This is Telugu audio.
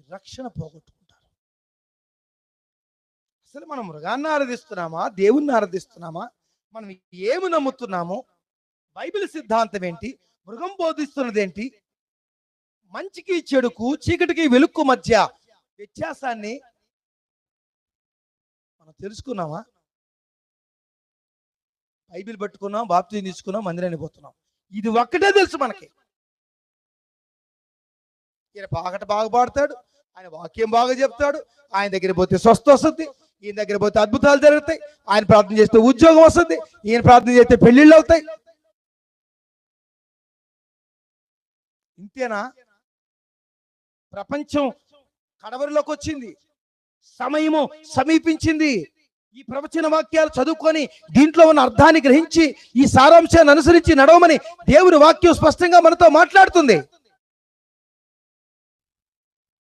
రక్షణ పోగొట్టుకుంటారు. అసలు మనం మృగాన్ని ఆరాధిస్తున్నామా, దేవుణ్ణి ఆరాధిస్తున్నామా? మనం ఏమి నమ్ముతున్నాము? బైబిల్ సిద్ధాంతం ఏంటి? మృగం బోధిస్తున్నది ఏంటి? మంచికి చెడుకు, చీకటికి వెలుక్కు మధ్య వ్యత్యాసాన్ని మనం తెలుసుకున్నామా? బైబిల్ పట్టుకున్నాం, బాప్తిజం తీసుకున్నాం, మందిరానికి పోతున్నాం. ఇది ఒక్కటే తెలుసు మనకి. ఈయన పాట బాగా పాడతాడు, ఆయన వాక్యం బాగా చెప్తాడు, ఆయన దగ్గర పోతే స్వస్థ వస్తుంది, ఈయన దగ్గర పోతే అద్భుతాలు జరుగుతాయి, ఆయన ప్రార్థన చేస్తే ఉద్యోగం వస్తుంది, ఈయన ప్రార్థన చేస్తే పెళ్లిళ్ళు అవుతాయి. ఇంతేనా? ప్రపంచం కడవరిలోకి వచ్చింది, సమయము సమీపించింది. ఈ ప్రవచన వాక్యాలు చదువుకొని దీంట్లో ఉన్న అర్థాన్ని గ్రహించి ఈ సారాంశాన్ని అనుసరించి నడవమని దేవుని వాక్యం స్పష్టంగా మనతో మాట్లాడుతుంది.